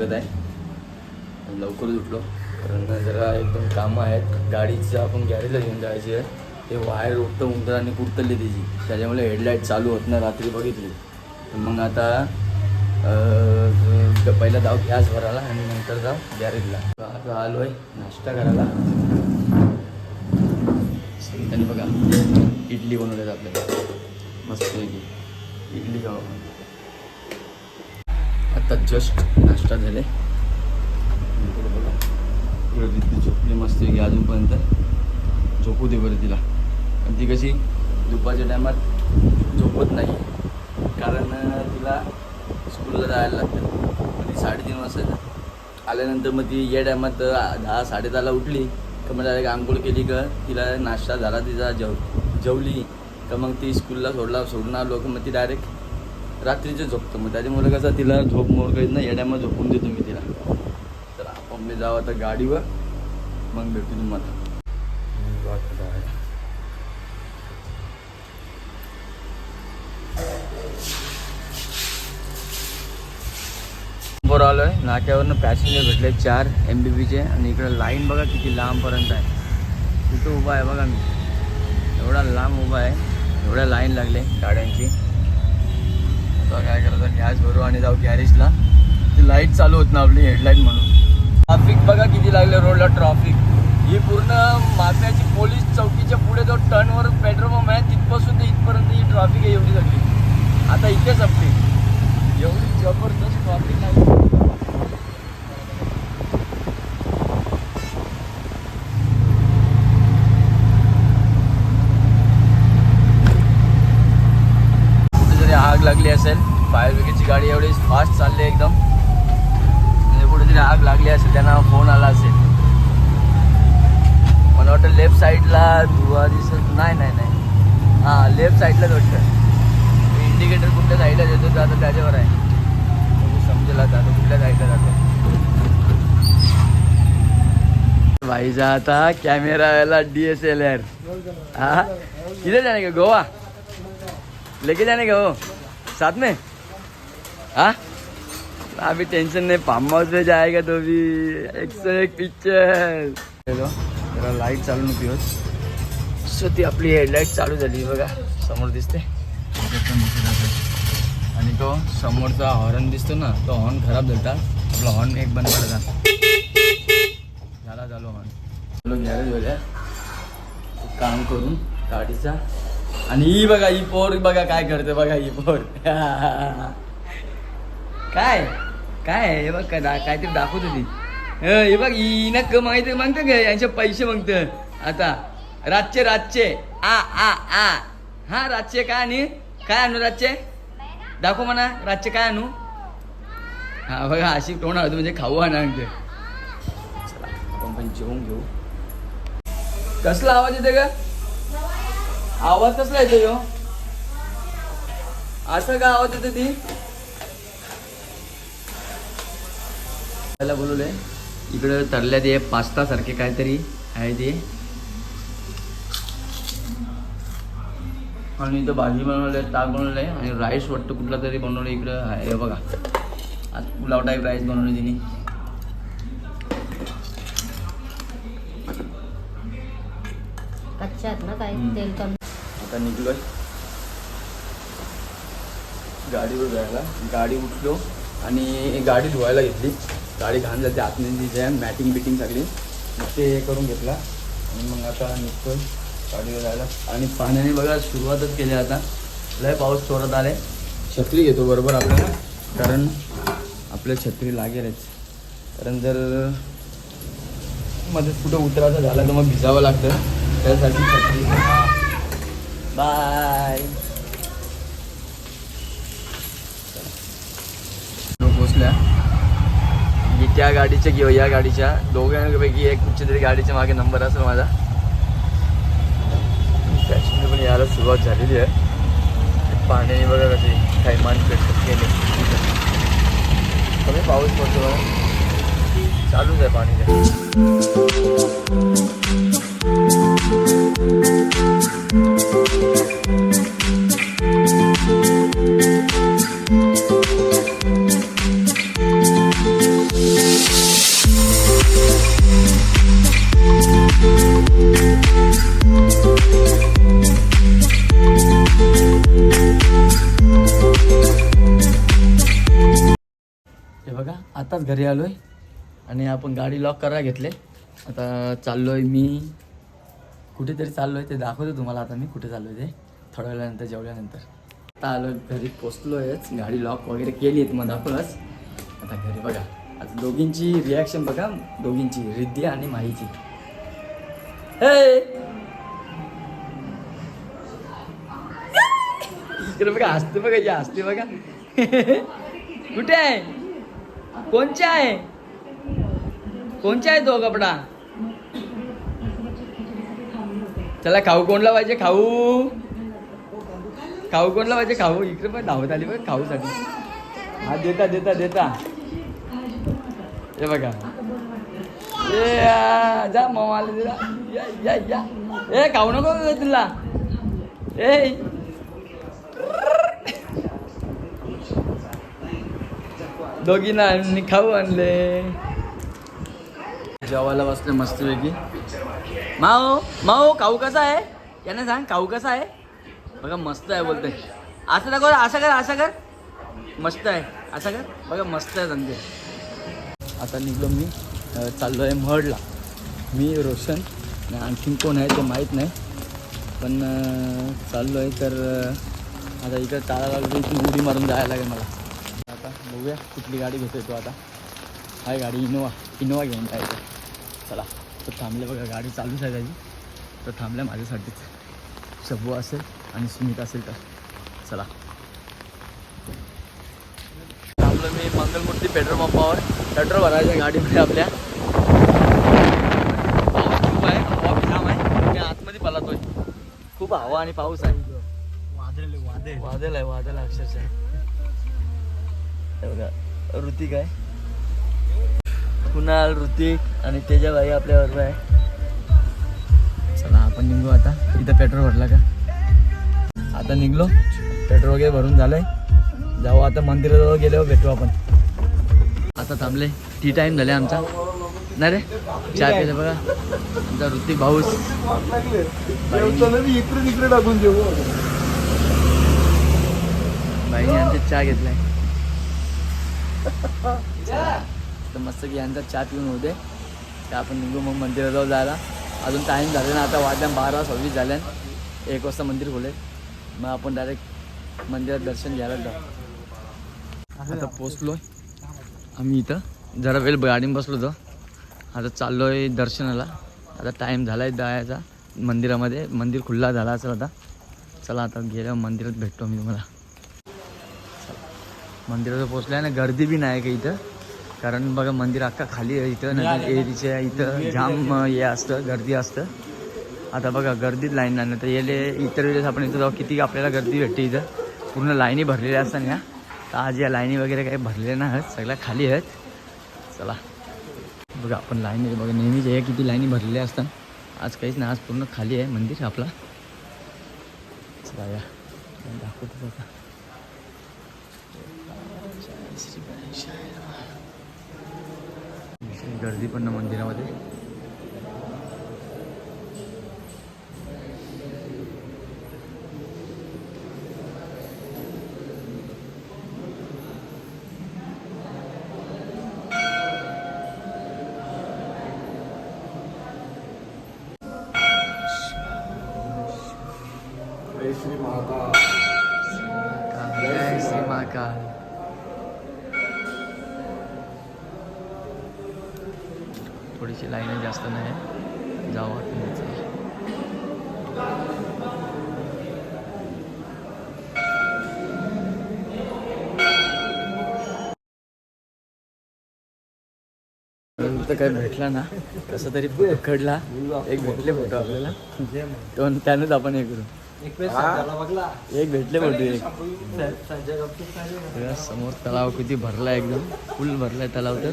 लागत आहे. लवकरच उठलो कारण जरा एकदम कामं आहेत. गाडीचं आपण गॅरेजला घेऊन जायची आहे. ते वायर उठतं आणि कुठतली त्याची, त्याच्यामुळे हेडलाईट चालू होत नाही. रात्री बघितली तर मग आता पहिला जाऊ गॅस भरायला आणि नंतर जाऊ गॅरेजला. आता आलो आहे नाश्ता करायला. त्यांनी बघा इडली बनवल्यात आपल्याला मस्त इडली खाऊ. आता जस्ट नाश्ता झाले. बघा ती झोपली मस्त की अजूनपर्यंत झोपू दे बरं तिला. पण ती कशी दुपारच्या टायमात झोपत नाही कारण तिला स्कूलला जायला लागतं. मग ती 3:30 वाजता आल्यानंतर मग ती या टायमात 10-10:30ला उठली का मग डायरेक्ट आंघोळ केली का तिला नाश्ता झाला तिचा जेवली का मग ती स्कूलला सोडून आलो का मग ती डायरेक्ट रात्रीचं झोपतं. मग त्याच्यामुळे कसं तिला झोप मोड करीत नाही. या टायमात झोपून देतो मी तिला. तर आपण मी जाऊ आता गाडीवर मग भेटतो तुम्हाला. बरोबर आलो आहे नाक्यावरनं. पॅसेंजर भेटले 4 MBPचे आणि इकडं लाईन बघा किती लांबपर्यंत आहे. कुठं उभा आहे बघा मी, एवढा लांब उभा आहे. एवढ्या लाईन लागले गाड्यांची. आता काय करायचं गॅस भरू आणि जाऊ गॅरेजला. ती लाईट चालू होत ना आपली हेडलाईट म्हणून. ट्रॅफिक बघा किती लागले रोडला ट्रॅफिक. ही पूर्ण माफ्याची पोलीस चौकीच्या पुढे जो टर्नवर पेट्रोल पंप आहे तिथपासून ते इथपर्यंत ही ट्रॅफिक आहे एवढी सगळी. आता इथेच आपली एवढी जबरदस्त ट्रॅफिक लागली. आग लागली असेल. फायर ब्रिगेडची गाडी एवढी फास्ट चालली एकदम. म्हणजे कुठेतरी आग लागली असेल त्यांना फोन आला असेल. मला वाटतं लेफ्ट साईडला धुवा दिसत नाही. हां लेफ्ट साईडलाच वाटतं. इंडिकेटर कुठल्या साईडला देतो तर आता त्याच्यावर आहे. समजेल आता कुठल्या साईडला जातो. भाईचा आता कॅमेरा वाला DSLR. हाँ किधर जाने का? गोवा लेके जाने का हो साथ में? हाँ अभी टेंशन नहीं. फार्म हाउस में जाएगा तो भी 101 पिक्चर. जरा लाईट चालू नव्हती होत. सो ती आपली हेडलाईट चालू झाली बघा समोर दिसते. आणि तो समोरचा हॉर्न दिसतो ना तो हॉर्न खराब झाला. आपला हॉर्न एक बंद करायचा झाला चालू हॉर्न. चलो गॅरेज झाल्या काम करून गाडीचा. आणि ही बघा ही पोर बघा काय करते बघा ही पोर. काय काय हे बघ काहीतरी दाखवत होती. हे बघ ही ना क माहिती मागतं का यांचे पैसे मागतं. आता रातचे आ हा रातचे काय आणि काय आणू रातचे दाखव म्हणा. रातचे काय आणू. हा बघा अशी टोन होतो म्हणजे खाऊ आणा म्हणते. चला आपण पण जेवून घेऊ. कसला आवाज येते का? आवाज कसला येतो यो? असं का आवाज येते ती? त्याला बोलवलंय इकडे तरल्या ते पास्ता सारखे काहीतरी आहे ते. आणि इथं भाजी बनवलंय ताक बनवलंय आणि राईस वाटतं कुठला तरी बनवलं इकडं आहे बघा. आज पुलाव टाईप राईस बनवलं तिने. कच्चा ना काय तेल कमी. आता निघलोय गाडीवर जायला. गाडी उठलो आणि गाडी धुवायला घेतली. गाडी घाण जाते आतमध्ये मॅटिंग बिटिंग सगळी मग ते हे करून घेतला आणि मग आता निघतोय गाडीवर जायला. आणि पाण्याने बघा सुरुवातच केली आता. लय पाऊस चोरत आले. छत्री घेतो बरोबर आपल्याला कारण आपल्या छत्री लागेलच. कारण जर मध्ये कुठं उतरायचं झालं तर मग भिजावं लागतं त्यासाठी छत्री. बाय. पोचल्या त्या गाडीच्या किंवा या गाडीच्या दोघांपैकी एक कुठच्या तरी गाडीच्या मागे नंबर असेल माझा. पॅसेंजर पण यायला सुरुवात झालेली आहे. पाण्याने बघा कसे थैमान पेटत गेले. कमी पाऊस पडतो बघा चालूच आहे पाणी. हे बघा आताच घरी आलोय आणि आपण गाडी लॉक करायला घेतले. आता चाललोय मी कुठेतरी चाललोय, ते दाखवतो तुम्हाला आता मी कुठे चाललोय ते थोड्या वेळानंतर जेवल्यानंतर. आता आलोय घरी, पोचलोयच, गाडी लॉक वगैरे केली आहेत मग दाखवलंच. आता घरी बघा आता दोघींची रिॲक्शन बघा, दोघींची, रिद्धी आणि माहीची. हे इकडे बघा हसते बघा, या हसते बघा. कुठे आहे, कोणच्या आहे, कोणच्या आहे तो कपडा. चला खाऊ कोणला पाहिजे, खाऊ खाऊ कोणला पाहिजे, खाऊ. इकडे पण धावत आली बघा खाऊसाठी. हा देता देता देता. हे बघा ए जा मामाला दिला, या या या. ए खाऊ नको तुला. ए दोघींना खाऊ आणले. जेवायला बसले मस्तपैकी. माऊ माऊ खाऊ कसा आहे, याने सांग खाऊ कसा आहे. बघा मस्त आहे बोलते. असं दाखव, असं कर, असं कर, मस्त आहे, असं कर. बघा मस्त आहे सांगते. आता निघलो मी, चाललो आहे महडला. मी, रोशन, आणखीन कोण आहे ते माहीत नाही, पण चाललो आहे. तर आता इकडे ताळा लागलो, इथून उडी मारून जायला लागेल मला. आता बघूया कुठली गाडी घेतोय तो. आता हाय गाडी इनोवा घेऊन जायचं. चला तो थांबले बघा, गाडी चालूच आहे त्याची. तर थांबल्या माझ्यासाठीच, शब्बू असेल आणि सुमित असेल तर. चला थांबलो मी मंगलमूर्ती पेट्रोल पंपावर, पेट्रोल भरायच्या गाडीमध्ये आपल्या. पाऊस खूप आहे, हवा जाम आहे, मी आतमध्ये पळतोय. खूप हवा आणि पाऊस आहे, वादळ आहे, वादळ अक्षरशः. बघा ऋतिक आहे, कुणाल, ऋतिक आणि तेजाबाई आपल्याबरोबर आहे. चला आपण निघू आता. इथं पेट्रोल भरला का, आता निघलो, पेट्रोल वगैरे भरून झालंय. जाऊ आता मंदिराजवळ गेल्यावर भेटू आपण. आता थांबले, टी टाईम झाले आमचा. नाही रे चहा प्यायला बघा आमचा ऋतिक भाऊस. इकडे टाकून देऊ. बाईने आमचा चहा घेतलाय. तर मस्त की यांचा चहा पिऊन होते, तर आपण निघू मग मंदिराजवळ जायला. अजून टाईम झाले ना, आता वाजल्या 12:26 झाल्या. 1 वाजता मंदिर खोलेल, मग आपण डायरेक्ट मंदिरात दर्शन घ्यायला जाऊ. आता पोचलो आम्ही इथं, जरा वेळ गाडीत बसलो होतो. आता चाललो आहे दर्शनाला. आता टाईम झाला आहे जायचा मंदिरामध्ये, मंदिर खुल्ला झाला असेल आता. चला आता गेल्यावर मंदिरात भेटतो मी तुम्हाला. मंदिरात पोचल्या ना, गर्दी बी नाही का इथं, कारण बघा मंदिर अख्खा खाली आहे. इथं नदी एरीच्या इथं जाम हे असतं, गर्दी असतं. आता बघा गर्दीत लाईन नाही, तर येले इतर वेळेस आपण इथं जाऊ किती आपल्याला गर्दी भेटते. इथं पूर्ण लाईनी भरलेल्या असतात या. तर आज या लाईनी वगैरे काही भरलेल्या नाही आहेत, सगळ्या खाली आहेत. चला बघा आपण लाईनी बघा, नेहमीच हे किती लाईनी भरलेल्या असतात. आज काहीच नाही, आज पूर्ण खाली आहे मंदिर आपला. चला या दाखवतो बघा. गर्दी पण ना मंदिरामध्ये. श्री महाकाल, जय श्री महाकाल. थोडीशी लाईन जास्त नाही, जाऊ आपण. तर काही भेटला ना, कसं तरी फोटो काढला. एक भेटले फोटो आपल्याला, दोन त्यानंच आपण हे करू. एक भेटले फोटो. एक समोर तलाव किती भरला, एकदम फुल भरलाय तलाव. तर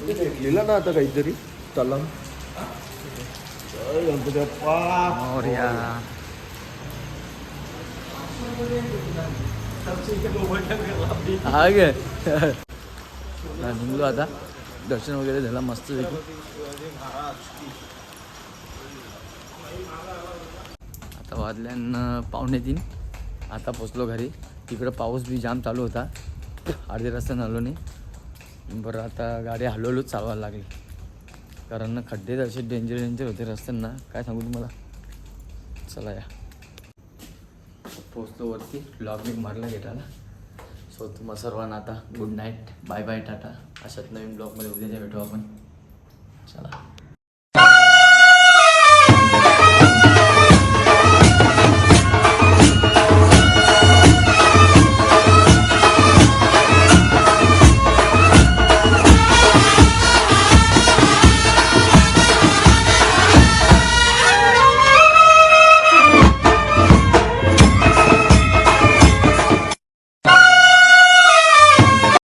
लिहिला ना आता काहीतरी तलाव. मोरया. हा गे निघलो आता दर्शन वगैरे झालं मस्त. आता वाजल्यानं 2:45. आता पोचलो घरी. तिकडं पाऊस बी जाम चालू होता, अर्धे रस्त्यानं आलो नाही. बरं आता गाडी हळूहळूच चालवायला लागली, कारण ना खड्डे असे डेंजर होते रस्त्यांना, काय सांगू तुम्हाला. चला या पोचतो वरती. ब्लॉग बिग मारला गेटाला. सो तुम्हाला सर्वांना आता good night, bye bye, tata. अशाच नवीन ब्लॉगमध्ये उद्याच्या भेटू आपण. चला.